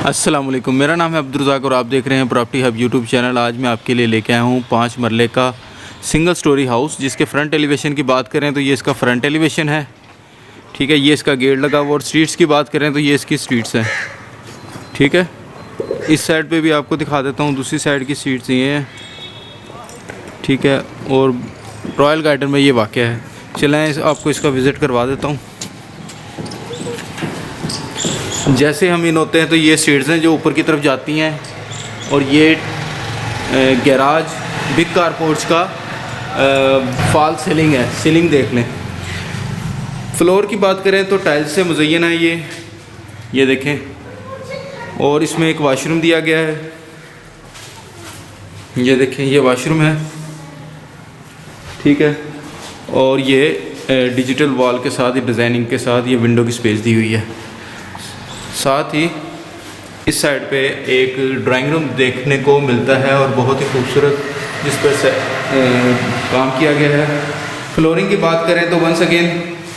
अस्सलाम वालेकुम, मेरा नाम है अब्दुल रज़ाक और आप देख रहे हैं प्रॉपर्टी हब यूट्यूब चैनल। आज मैं आपके लिए लेके आया हूँ 5 मरले का सिंगल स्टोरी हाउस, जिसके फ्रंट एलिवेशन की बात करें तो ये इसका फ्रंट एलिवेशन है। ठीक है, ये इसका गेट लगा हुआ। और स्ट्रीट्स की बात करें तो ये इसकी स्ट्रीट्स हैं। ठीक है, इस साइड पे भी आपको दिखा देता हूँ, दूसरी साइड की स्ट्रीट्स ये हैं। ठीक है, और रॉयल गार्डन में ये वाक़या है। चलें आपको इसका विज़िट करवा देता हूँ। जैसे हम इन होते हैं तो ये स्ट्रीट्स हैं जो ऊपर की तरफ जाती हैं, और ये गैराज बिग कार पोर्च का फॉल सीलिंग है। सीलिंग देख लें। फ्लोर की बात करें तो टाइल्स से मुज़य्यन है ये देखें। और इसमें एक वाशरूम दिया गया है, ये देखें, ये वाशरूम है। ठीक है, और ये डिजिटल वॉल के साथ, डिज़ाइनिंग के साथ ये विंडो की स्पेस दी हुई है। साथ ही इस साइड पे एक ड्राइंग रूम देखने को मिलता है, और बहुत ही खूबसूरत, जिस पर से काम किया गया है। फ्लोरिंग की बात करें तो वंस अगेन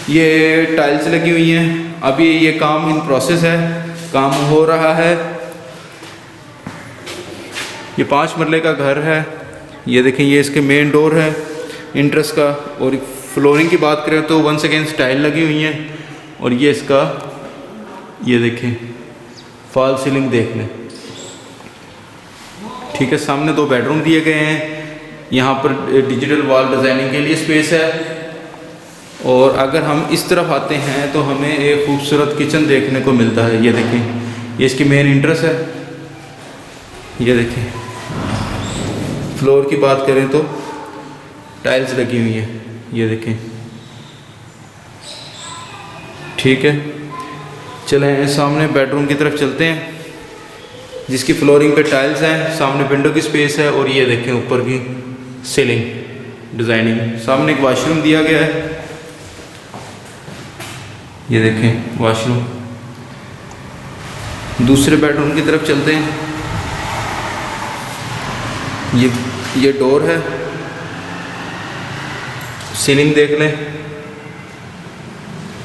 ये टाइल्स लगी हुई हैं। अभी ये काम इन प्रोसेस है, काम हो रहा है। ये 5 मरले का घर है। ये देखें, ये इसके मेन डोर है इंट्रेस का। और फ्लोरिंग की बात करें तो वंस अगेन स्टाइल लगी हुई हैं। और ये इसका, ये देखें, फॉल सीलिंग देख लें। ठीक है, सामने 2 बेडरूम दिए गए हैं। यहाँ पर डिजिटल वॉल डिज़ाइनिंग के लिए स्पेस है। और अगर हम इस तरफ आते हैं तो हमें एक खूबसूरत किचन देखने को मिलता है। ये देखें, ये इसकी मेन इंट्रेस है। ये देखें, फ्लोर की बात करें तो टाइल्स लगी हुई हैं, ये देखें। ठीक है, चलें सामने बेडरूम की तरफ चलते हैं, जिसकी फ्लोरिंग पे टाइल्स हैं। सामने विंडो की स्पेस है, और ये देखें ऊपर की सीलिंग डिज़ाइनिंग। सामने एक वाशरूम दिया गया है, ये देखें वाशरूम। दूसरे बेडरूम की तरफ चलते हैं। ये डोर है, सीलिंग देख लें।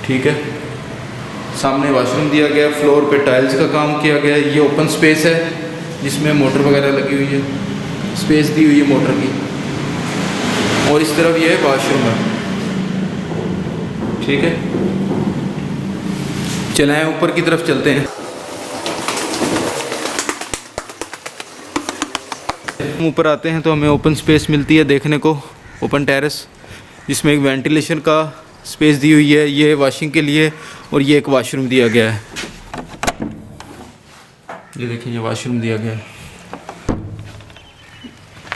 ठीक है, सामने वाशरूम दिया गया, फ्लोर पे टाइल्स का काम किया गया है। ये ओपन स्पेस है, जिसमें मोटर वगैरह लगी हुई है, स्पेस दी हुई है मोटर की। और इस तरफ ये वाशरूम है। ठीक है, चलें ऊपर की तरफ चलते हैं। हम ऊपर आते हैं तो हमें ओपन स्पेस मिलती है देखने को, ओपन टेरेस, जिसमें एक वेंटिलेशन का स्पेस दी हुई है, ये वॉशिंग के लिए। और ये एक वाशरूम दिया गया है, ये देखिए, ये वाशरूम दिया गया है,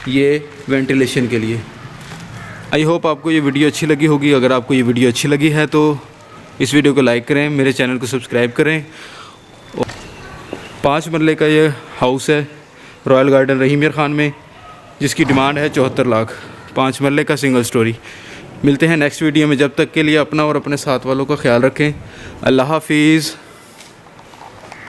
ये वेंटिलेशन के लिए। आई होप आपको ये वीडियो अच्छी लगी होगी। अगर आपको ये वीडियो अच्छी लगी है तो इस वीडियो को लाइक करें, मेरे चैनल को सब्सक्राइब करें। 5 मरले का ये हाउस है रॉयल गार्डन रहीमियर ख़ान में, जिसकी डिमांड है 74 लाख। 5 मरले का सिंगल स्टोरी। मिलते हैं नेक्स्ट वीडियो में। जब तक के लिए अपना और अपने साथ वालों का ख्याल रखें। अल्लाह हाफिज़।